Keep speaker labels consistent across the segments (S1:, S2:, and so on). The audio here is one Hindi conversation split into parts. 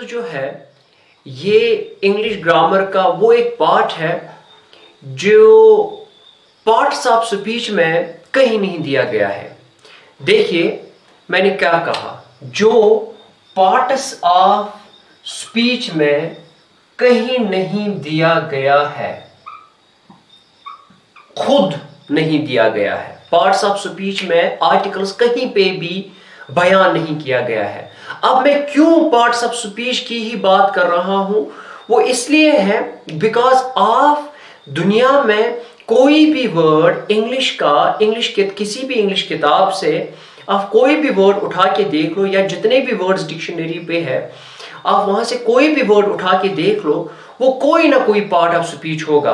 S1: जो है ये इंग्लिश ग्रामर का वो एक पार्ट है जो पार्ट्स ऑफ स्पीच में कहीं नहीं दिया गया है। देखिए मैंने क्या कहा, जो पार्ट्स ऑफ स्पीच में कहीं नहीं दिया गया है, खुद नहीं दिया गया है। पार्ट्स ऑफ स्पीच में आर्टिकल्स कहीं पे भी बयान नहीं किया गया है। अब मैं क्यों पार्ट्स ऑफ स्पीच की ही बात कर रहा हूं, वो इसलिए है बिकॉज ऑफ दुनिया में कोई भी वर्ड इंग्लिश के किसी भी इंग्लिश किताब से आप कोई भी वर्ड उठा के देख लो, या जितने भी वर्ड्स डिक्शनरी पे है आप वहां से कोई भी वर्ड उठा के देख लो, वो कोई ना कोई पार्ट ऑफ स्पीच होगा।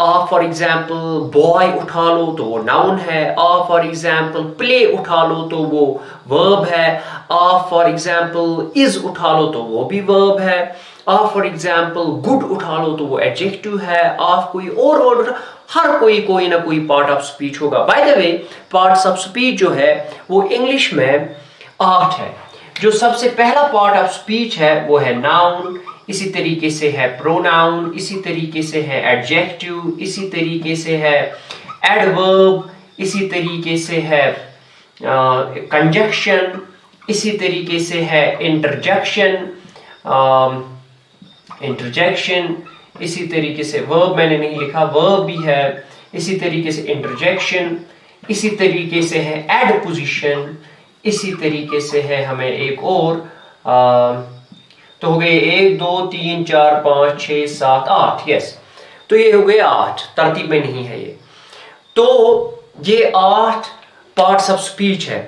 S1: आप फॉर एग्जाम्पल बॉय उठा लो तो वो नाउन है, आप फॉर एग्जाम्पल प्ले उठा लो तो वो वर्ब है, आप फॉर एग्जाम्पल इज उठा लो तो वो भी वर्ब है, आप फॉर एग्जाम्पल गुड उठा लो तो वो एडजेक्टिव है, आप कोई और वर्ड उठा, हर कोई ना कोई पार्ट ऑफ स्पीच होगा। By the way parts of speech जो है वो इंग्लिश में 8 है। जो सबसे पहला पार्ट ऑफ स्पीच है वो है नाउन, इसी तरीके से है प्रोनाउन, इसी तरीके से है एडजेक्टिव, इसी तरीके से है एडवर्ब, इसी तरीके से है कंजक्शन, इसी तरीके से है इंटरजेक्शन, इसी तरीके से वर्ब मैंने नहीं लिखा, वर्ब भी है, इसी तरीके से इंटरजेक्शन, इसी तरीके से है एडपोजिशन, इसी तरीके से है हमें एक और तो हो गए 1 2 3 4 5 6 7 8, यस, तो ये हो गए 8, तरतीब में नहीं है ये। तो ये 8 पार्ट्स ऑफ स्पीच है।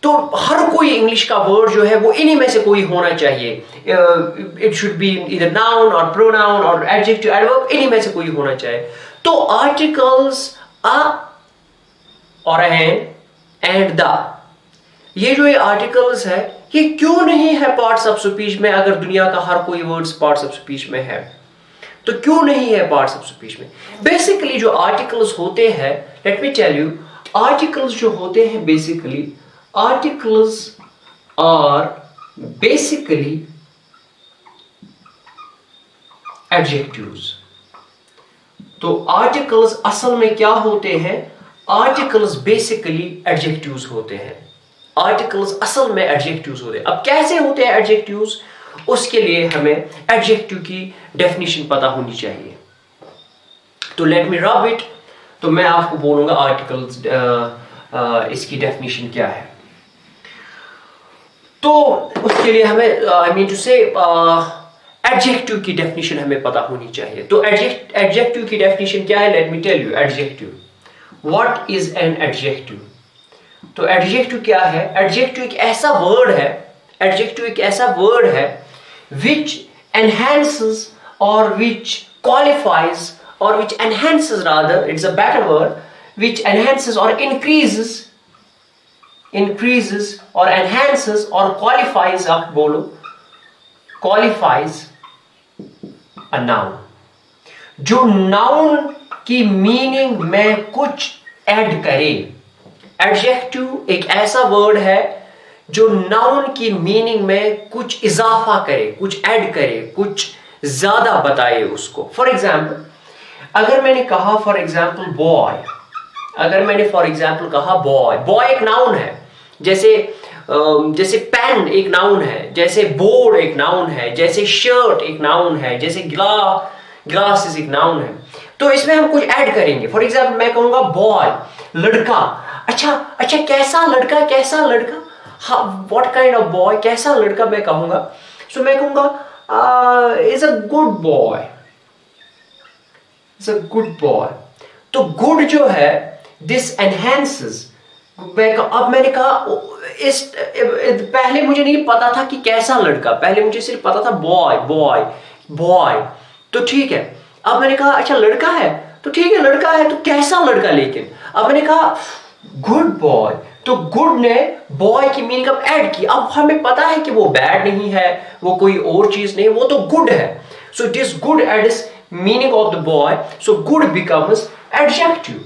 S1: तो हर कोई इंग्लिश का वर्ड जो है वो इन्हीं में से कोई होना चाहिए। It should be either noun और प्रोनाउन और एडजेक्टिव एडवर्ब, इन्हीं में से कोई होना चाहिए। तो आर्टिकल्स अ और एंड द, ये जो ये आर्टिकल्स है ये क्यों नहीं है पार्ट्स ऑफ स्पीच में? अगर दुनिया का हर कोई वर्ड्स पार्ट्स ऑफ स्पीच में है तो क्यों नहीं है पार्ट्स ऑफ स्पीच में? बेसिकली जो आर्टिकल्स होते हैं, let me tell you, articles जो होते हैं basically, articles are basically adjectives. तो आर्टिकल्स असल में क्या होते हैं? आर्टिकल्स बेसिकली एडजेक्टिव्स होते हैं। आर्टिकल्स असल में एडजेक्टिव्स होते हैं। अब कैसे होते हैं एडजेक्टिव्स, उसके लिए हमें एडजेक्टिव की डेफिनेशन पता होनी चाहिए। तो लेट मी रब इट, तो मैं आपको बोलूंगा आर्टिकल्स इसकी डेफिनेशन क्या है। तो उसके लिए हमें आई मीन टू से एडजेक्टिव की डेफिनेशन हमें पता होनी चाहिए। तो एडजेक्टिव की डेफिनेशन क्या है? Let me tell you. Adjective, what is an adjective? तो एडजेक्टिव क्या है? एडजेक्टिव एक ऐसा वर्ड है which enhances or which qualifies or which enhances, rather it's a better word, which enhances or increases or enhances or qualifies, आप बोलो, qualifies a noun। जो noun की मीनिंग में कुछ ऐड करे। एडजेक्टिव एक ऐसा वर्ड है जो नाउन की मीनिंग में कुछ इजाफा करे, कुछ ऐड करे, कुछ ज्यादा बताए उसको। फॉर एग्जाम्पल अगर मैंने कहा फॉर एग्जाम्पल बॉय, अगर मैंने फॉर एग्जाम्पल कहा बॉय एक नाउन है। जैसे पेन एक नाउन है, जैसे बोर्ड एक नाउन है, जैसे शर्ट एक नाउन है, जैसे ग्लासेस एक नाउन है। तो इसमें हम कुछ ऐड करेंगे। फॉर एग्जाम्पल मैं कहूंगा बॉय, लड़का। अच्छा कैसा लड़का? What kind of boy? कैसा लड़का मैं कहूंगा? सो मैं कहूंगा is a good boy, is a good boy. तो गुड जो है दिस एनहेंसेस। अब मैंने कहा पहले मुझे नहीं पता था कि कैसा लड़का, पहले मुझे सिर्फ पता था बॉय। तो ठीक है, अब मैंने कहा अच्छा लड़का है, तो ठीक है लड़का है, तो कैसा लड़का? लेकिन अब मैंने कहा गुड बॉय, तो गुड ने बॉय की मीनिंग अब ऐड की। अब हमें पता है कि वो बैड नहीं है, वो कोई और चीज नहीं, वो तो गुड है। So it is good adds meaning of the boy, so good becomes adjective.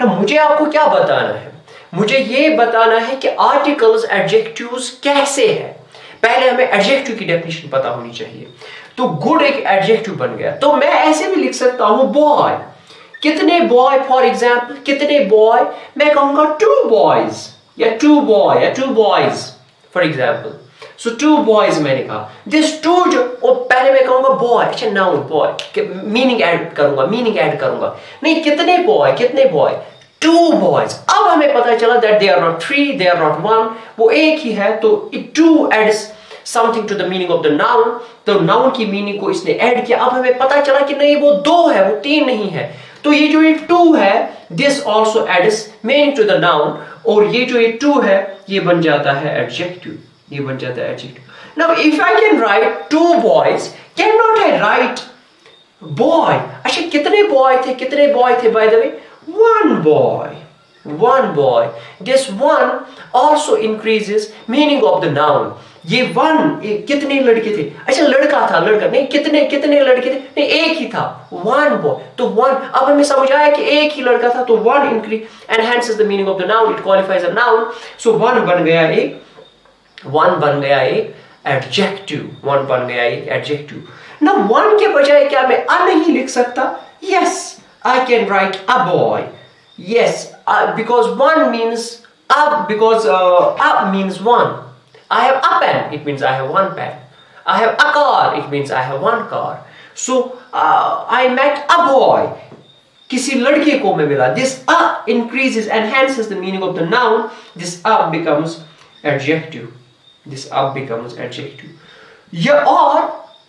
S1: ना मुझे आपको क्या बताना है, मुझे ये बताना है कि आर्टिकल्स एडजेक्टिव्स कैसे है। पहले हमें एडजेक्टिव की डेफिनेशन पता होनी चाहिए। तो गुड एक एडजेक्टिव बन गया, तो मैं ऐसे भी लिख सकता हूं बॉय, कितने बॉय, फॉर एग्जाम्पल कितने बॉय, मैं कहूंगा 2 बॉयज या 2 बॉय या 2 boys for example. So 2 boys मैंने कहा, दिस 2 जो, और पहले मैं कहूंगा बॉय, अच्छा नाउन बॉय, मीनिंग ऐड करूंगा, नहीं कितने बॉय 2 बॉयज। अब हमें पता चला that they are not 3, they are not 1, वो एक ही है, तो it 2 adds something to the meaning of the noun, तो नाउन की मीनिंग को इसने ऐड किया। अब हमें पता चला कि नहीं वो 2 है, वो 3 नहीं है, तो ये जो ये 2 है, this also adds meaning to the noun, और ये जो ये 2 है ये बन जाता है एडजेक्टिव, ये बन जाता है adjective. Now if I can write 2 boys, can not I right boy? अच्छा कितने बॉय थे by the way? 1 boy. This 1 also increases meaning of the noun. ये 1 कितने लड़के थे, अच्छा लड़का नहीं, कितने लड़के थे, नहीं एक ही था, 1 boy, तो 1, अब हमें समझ आया कि एक ही लड़का था, तो 1 increase enhances the meaning of the noun, it qualifies a noun, so 1 बन गया एक एडजेक्टिव। ना 1 के बजाय क्या मैं अ नहीं लिख सकता? Yes, I can write a boy. Yes, because 1 means up, because up means 1. I have a pen, it means I have 1 pen. I have a car, it means I have 1 car. So I met a boy. किसी लड़के को मैं मिला. This increases, enhances the meaning of the noun. This becomes adjective. या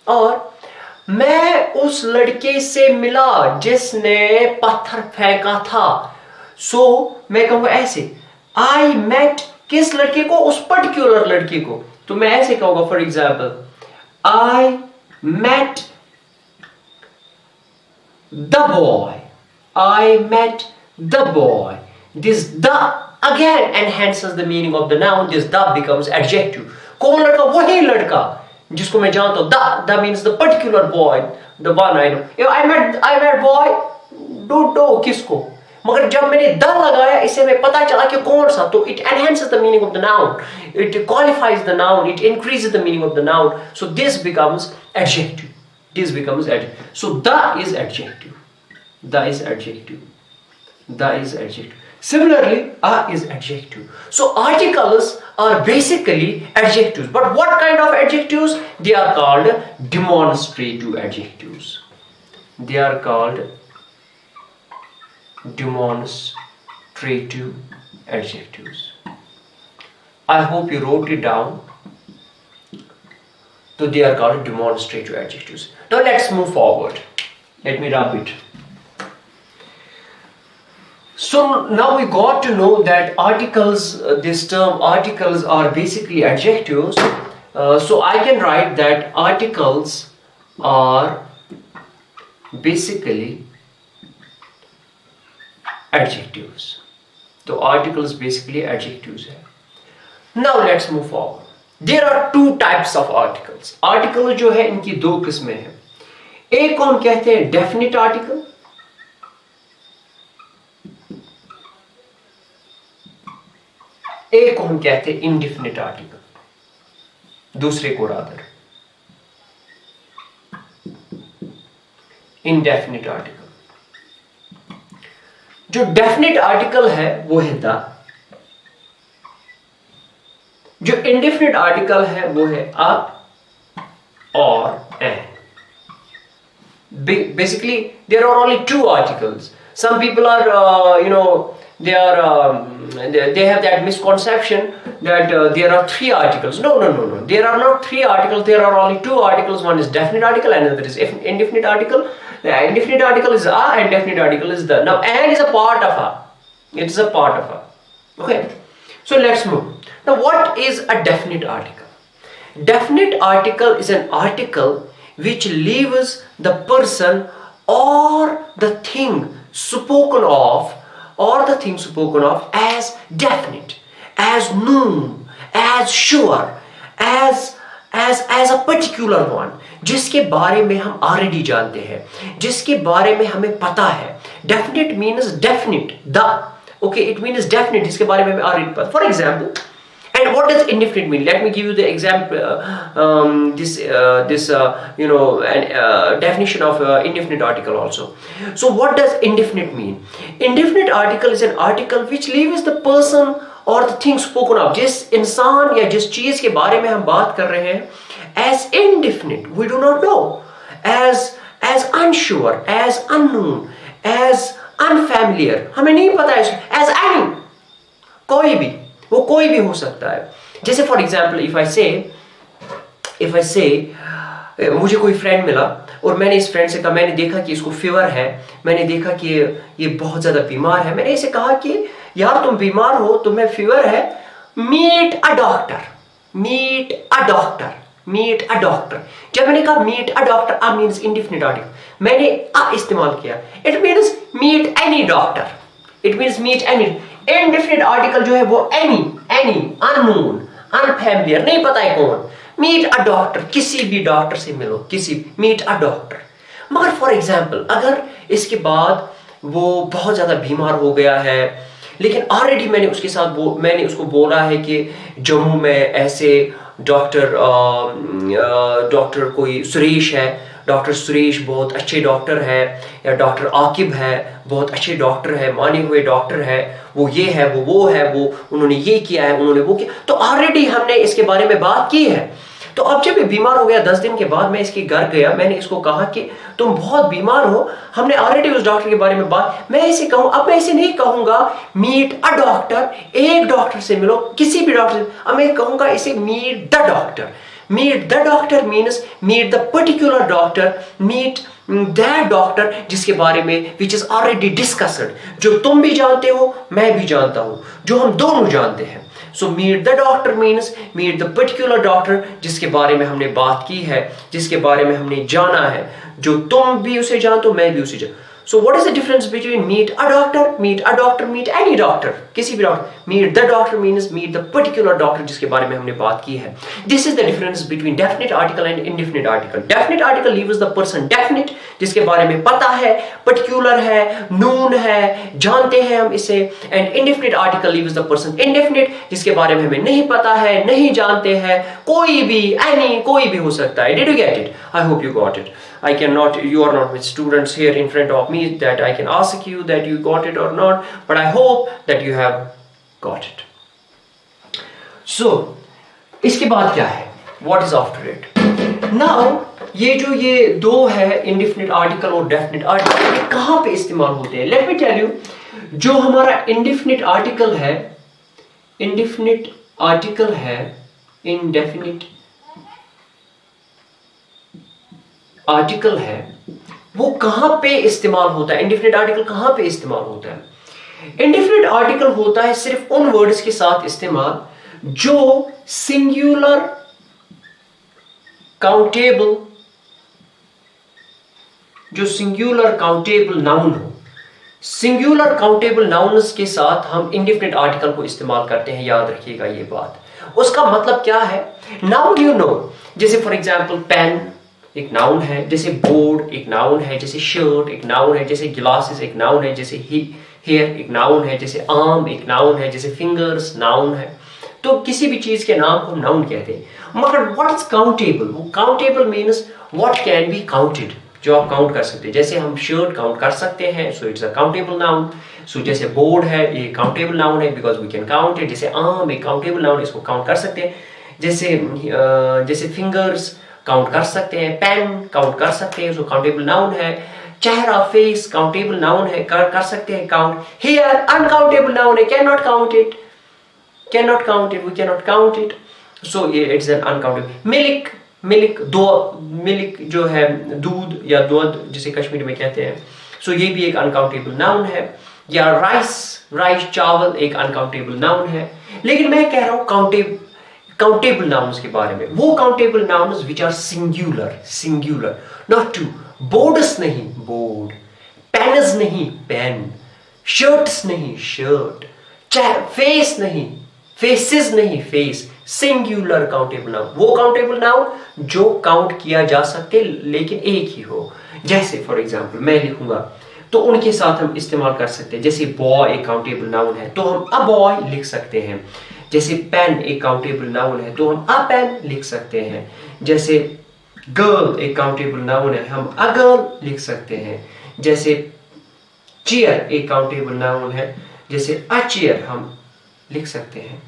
S1: और मैं उस लड़के से मिला जिसने पत्थर फेंका था। सो मैं कहूंगा ऐसे, आई मेट किस लड़के को? उस पर्टिकुलर लड़के को। तो मैं ऐसे कहूंगा for example, I met the boy, this the again enhances the meaning of the noun, this the becomes adjective. कौन लड़का? वही लड़का जिसको मैं जानता हूं। the means the particular boy, the one I know. I met boy, don't know किसको, मगर जब मैंने द लगाया इससे मैं पता चला कि कौन सा, तो it enhances the meaning of the noun, it qualifies the noun, it increases the meaning of the noun, so this becomes adjective. So the is adjective. Similarly, a is adjective. So articles are basically adjectives. But what kind of adjectives? They are called demonstrative adjectives. I hope you wrote it down. So they are called demonstrative adjectives. Now let's move forward. Let me wrap it. So now we got to know that articles, this term articles are basically adjectives. So I can write that articles are basically adjectives. So articles basically adjectives hai. Now let's move forward. There are 2 types of articles. Article जो है इनकी 2 किस्में हैं। एक कौन कहते हैं? डेफिनिट आर्टिकल, एक हम कहते हैं इंडेफिनिट आर्टिकल, दूसरे को रादर इनडेफिनिट आर्टिकल। जो डेफिनिट आर्टिकल है वो है द, जो इंडेफिनिट आर्टिकल है वो है अ और N. Basically there are only 2 articles. Some people are they have that misconception that there are 3 articles. No, there are not 3 articles, there are only 2 articles. One is definite article and another is indefinite article. The indefinite article is a and definite article is the. Now and is a part of a, it is a part of a. Okay, so let's move. Now what is a definite article? Definite article is an article which leaves the person or the thing spoken of as definite, as known, as sure, as as a particular one, जिसके बारे में हम already जानते हैं, जिसके बारे में हमें पता है. Definite means definite. Okay, it means definite, जिसके बारे में हमें already पता. For example, and what does indefinite mean? Let me give you the example. Definition of indefinite article also. So, what does indefinite mean? Indefinite article is an article which leaves the person or the thing spoken of. जिस इंसान या जिस चीज के बारे में हम बात कर रहे हैं, as indefinite, we do not know, as unsure, as unknown, as unfamiliar, हमें नहीं पता है, as any, कोई भी, वो कोई भी हो सकता है. जैसे फॉर एग्जाम्पल इफ आई से मुझे कोई फ्रेंड मिला और मैंने इस फ्रेंड से कहा, मैंने देखा कि इसको फीवर है, मैंने देखा कि ये बहुत ज्यादा बीमार है, मैंने इसे कहा कि यार तुम बीमार हो, तुम्हें फीवर है, मीट अ डॉक्टर. जब मैंने कहा meet a doctor, a means indefinite article, मैंने अ इस्तेमाल किया, it means meet any doctor, it means meet any. Indefinite article जो है वो एनी, अननोन, अनफैमिलियर, नहीं पता है कौन. मीट अ डॉक्टर, किसी भी डॉक्टर से मिलो, मीट अ डॉक्टर. मगर फॉर एग्जाम्पल अगर इसके बाद वो बहुत ज्यादा बीमार हो गया है, लेकिन ऑलरेडी मैंने उसको बोला है कि जम्मू में ऐसे डॉक्टर कोई सुरेश है, डॉक्टर सुरेश बहुत अच्छे डॉक्टर है, या डॉक्टर आकिब है बहुत अच्छे डॉक्टर है, माने हुए डॉक्टर है, वो ये है, वो है, वो उन्होंने ये किया है, उन्होंने वो किया. तो ऑलरेडी हमने इसके बारे में बात की है. तो अब जब ये बीमार हो गया, 10 दिन के बाद मैं इसके घर गया, मैंने इसको कहा कि तुम बहुत बीमार हो, हमने ऑलरेडी उस डॉक्टर के बारे में बात, मैं इसे कहूँ, अब मैं इसे नहीं कहूंगा मीट अ डॉक्टर, एक डॉक्टर से मिलो, किसी भी डॉक्टर से, अब मैं कहूंगा इसे meet the doctor. Meet the doctor means meet the particular doctor, meet that doctor जिसके बारे में which is already discussed, जो तुम भी जानते हो, मैं भी जानता हूं, जो हम दोनों जानते हैं. So meet the doctor means meet the particular doctor जिसके बारे में हमने बात की है, जिसके बारे में हमने जाना है, जो तुम भी उसे जानते हो, मैं भी उसे जानता. So what is the difference between meet a doctor, meet any doctor, किसी भी doctor. Meet the doctor means meet the particular doctor जिसके बारे में हमने बात की है. This is the difference between definite article and indefinite article. Definite article leaves the person definite, जिसके बारे में पता है, particular है, known है, जानते हैं हम इसे, and indefinite article leaves the person indefinite, जिसके बारे में हमें नहीं पता है, नहीं जानते हैं, कोई भी, कोई भी हो सकता है. Did you get it? I hope you got it. You are not with students here in front of me that I can ask you that you got it or not, but I hope that you have got it. So, इसके बाद क्या है? What is after it? Now, ये दो है indefinite article और definite article, ये कहाँ पे इस्तेमाल होते हैं? Let me tell you, जो हमारा indefinite article है, indefinite आर्टिकल है, वो कहां पे इस्तेमाल होता है? इंडेफिनिट आर्टिकल कहां पे इस्तेमाल होता है? इंडेफिनिट आर्टिकल होता है सिर्फ उन वर्ड्स के साथ इस्तेमाल जो सिंगुलर काउंटेबल नाउन हो. सिंगुलर काउंटेबल नाउन्स के साथ हम इंडेफिनिट आर्टिकल को इस्तेमाल करते हैं. याद रखिएगा ये बात. उसका मतलब क्या है? नाउन यू नो, जैसे फॉर एग्जांपल पेन एक नाउन है, जैसे बोर्ड एक नाउन है, जैसे शर्ट एक नाउन है, जैसे ग्लासेस एक नाउन है, जैसे हेयर एक नाउन है, जैसे आर्म एक नाउन है, जैसे फिंगर्स नाउन है. तो किसी भी चीज के नाम को हम नाउन कहते हैं. मगर व्हाट इज काउंटेबल? वो countable means what can be counted, जो आप काउंट कर सकते हैं. जैसे हम शर्ट काउंट कर सकते हैं, so it's a countable noun. So जैसे बोर्ड है, ये काउंटेबल नाउन है because we can count it. जैसे आर्म एक काउंटेबल नाउन है, इसको काउंट कर सकते हैं. जैसे फिंगर्स काउंट कर सकते हैं, पेन काउंट कर सकते हैं, सो काउंटेबल नाउन है. चेहरा फेस काउंटेबल नाउन है, कर सकते हैं काउंट. हेयर अनकाउंटेबल नाउन है, can not count it, we can not count it. So ये इट्स एन अनकाउंटेबल. मिल्क जो है दूध या दूध जिसे कश्मीरी में कहते हैं, सो ये भी एक अनकाउंटेबल नाउन है. या राइस चावल एक अनकाउंटेबल नाउन है. लेकिन मैं कह रहा हूं काउंटेबल नाउन्स के बारे में. वो countable nouns which are singular, not two. Boards नहीं बोर्ड, पेन्स नहीं पेन, शर्ट्स नहीं शर्ट, फेस नहीं फेसेस नहीं, फेस, सिंगुलर काउंटेबल नाउन, वो काउंटेबल नाउन जो काउंट किया जा सकते लेकिन एक ही हो। जैसे फॉर एग्जांपल मैं लिखूंगा तो उनके साथ हम इस्तेमाल कर सकते हैं। जैसे बॉय एक काउंटेबल नाउन है तो हम अ बॉय लिख सकते हैं। जैसे पेन एक काउंटेबल नाउन है तो हम अ पेन लिख सकते हैं। जैसे गर्ल एक काउंटेबल नाउन है, हम अ गर्ल लिख सकते हैं। जैसे चेयर एक काउंटेबल नाउन है, जैसे अ चेयर हम लिख सकते हैं।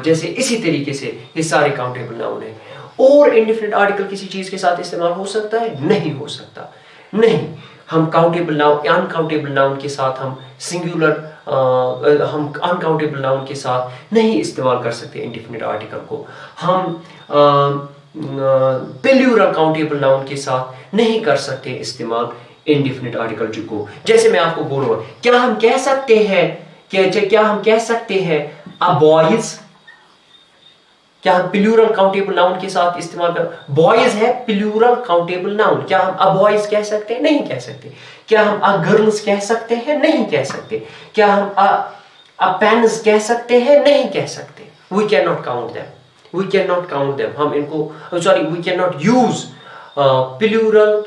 S1: जैसे इसी तरीके से ये सारे काउंटेबल नाउन है। और इंडेफिनिट आर्टिकल किसी चीज के साथ इस्तेमाल हो सकता है? नहीं हो सकता, नहीं। हम काउंटेबल नाउन, अनकाउंटेबल नाउन के साथ हम सिंगुलर, हम अनकाउंटेबल नाउन के साथ नहीं इस्तेमाल कर सकते इंडेफिनिट आर्टिकल को। हम प्लूरल काउंटेबल नाउन के साथ नहीं कर सकते इस्तेमाल इंडेफिनिट आर्टिकल को। जैसे मैं आपको बोलूंगा, क्या हम कह सकते हैं अ बॉयज? क्या हम प्लूरल काउंटेबल नाउन के साथ इस्तेमाल कर, बॉयज है प्लूरल काउंटेबल नाउन, क्या हम अ बॉयज कह सकते हैं? नहीं कह सकते। क्या हम अ गर्ल्स कह सकते हैं? नहीं कह सकते। क्या हम अ पेन्स कह सकते हैं? नहीं कह सकते। We can not count them, we can not count them. हम इनको sorry, we can not use plural,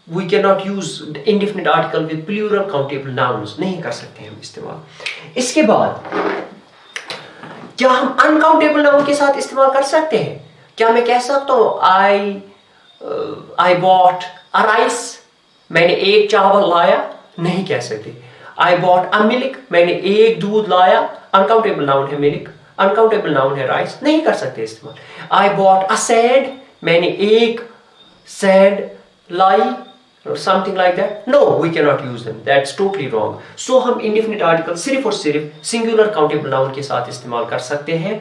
S1: we can not use indefinite article with plural countable nouns, नहीं कर सकते हम इस्तेमाल। इसके बाद क्या हम अनकाउंटेबल नाउन के साथ इस्तेमाल कर सकते हैं? क्या मैं कह सकता हूं आई बॉट अ राइस, मैंने एक चावल लाया? नहीं कह सकते। आई बॉट अ मिल्क, मैंने एक दूध लाया। अनकाउंटेबल नाउन है मिल्क, अनकाउंटेबल नाउन है राइस, नहीं कर सकते इस्तेमाल। आई बॉट अ सैंड, मैंने एक sand lie, something like that. No, we cannot use them. That's totally wrong. So हम indefinite article सिर्फ और सिर्फ singular countable noun के साथ इस्तेमाल कर सकते हैं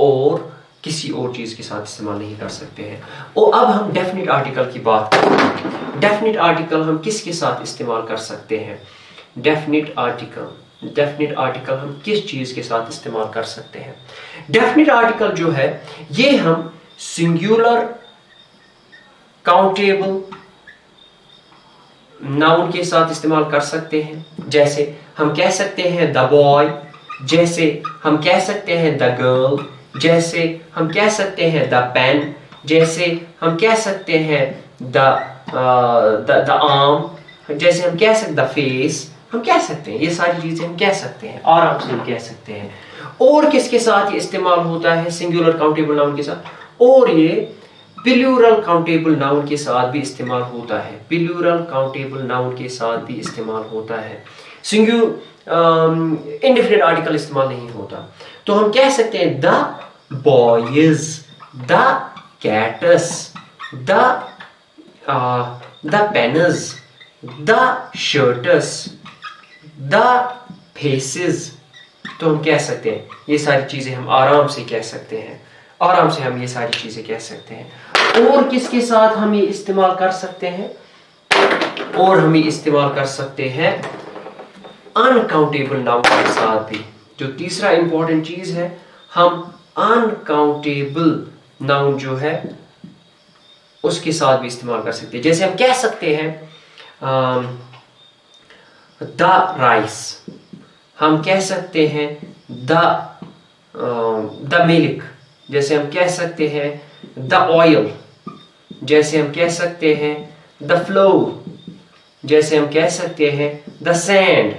S1: और किसी और चीज के साथ इस्तेमाल नहीं कर सकते हैं। और अब हम definite article की बात करते हैं। definite article हम किसके साथ इस्तेमाल कर सकते हैं? definite article हम किस चीज के साथ इस्तेमाल कर सकते हैं? definite article जो है ये हम singular countable नाउन के साथ इस्तेमाल कर सकते हैं। जैसे हम कह सकते हैं द बॉय, जैसे हम कह सकते हैं द गर्ल, जैसे हम कह सकते हैं द पेन, जैसे हम कह सकते हैं द आर्म, जैसे हम कह सकते द फेस, हम कह सकते हैं। ये सारी चीजें हम कह सकते हैं, आराम से हम कह सकते हैं। और किसके साथ ये इस्तेमाल होता है? सिंगुलर काउंटेबल नाउन के साथ। और ये प्लूरल काउंटेबल नाउन के साथ भी इस्तेमाल होता है, प्लूरल काउंटेबल नाउन के साथ भी इस्तेमाल होता है। इंडेफिनिट आर्टिकल इस्तेमाल नहीं होता। तो हम कह सकते हैं the boys, the cats, the penis, the shirts, the faces. तो हम कह सकते हैं ये सारी चीजें हम आराम से कह सकते हैं, आराम से हम ये सारी चीजें कह सकते हैं। और किसके साथ हम ये इस्तेमाल कर सकते हैं? और हम ये इस्तेमाल कर सकते हैं अनकाउंटेबल नाउन के साथ भी। जो तीसरा इंपॉर्टेंट चीज है, हम अनकाउंटेबल नाउन जो है उसके साथ भी इस्तेमाल कर सकते हैं। जैसे हम कह सकते हैं द राइस, हम कह सकते हैं द मिल्क, जैसे हम कह सकते हैं द ऑयल, जैसे हम कह सकते हैं द फ्लोर, जैसे हम कह सकते हैं द सैंड,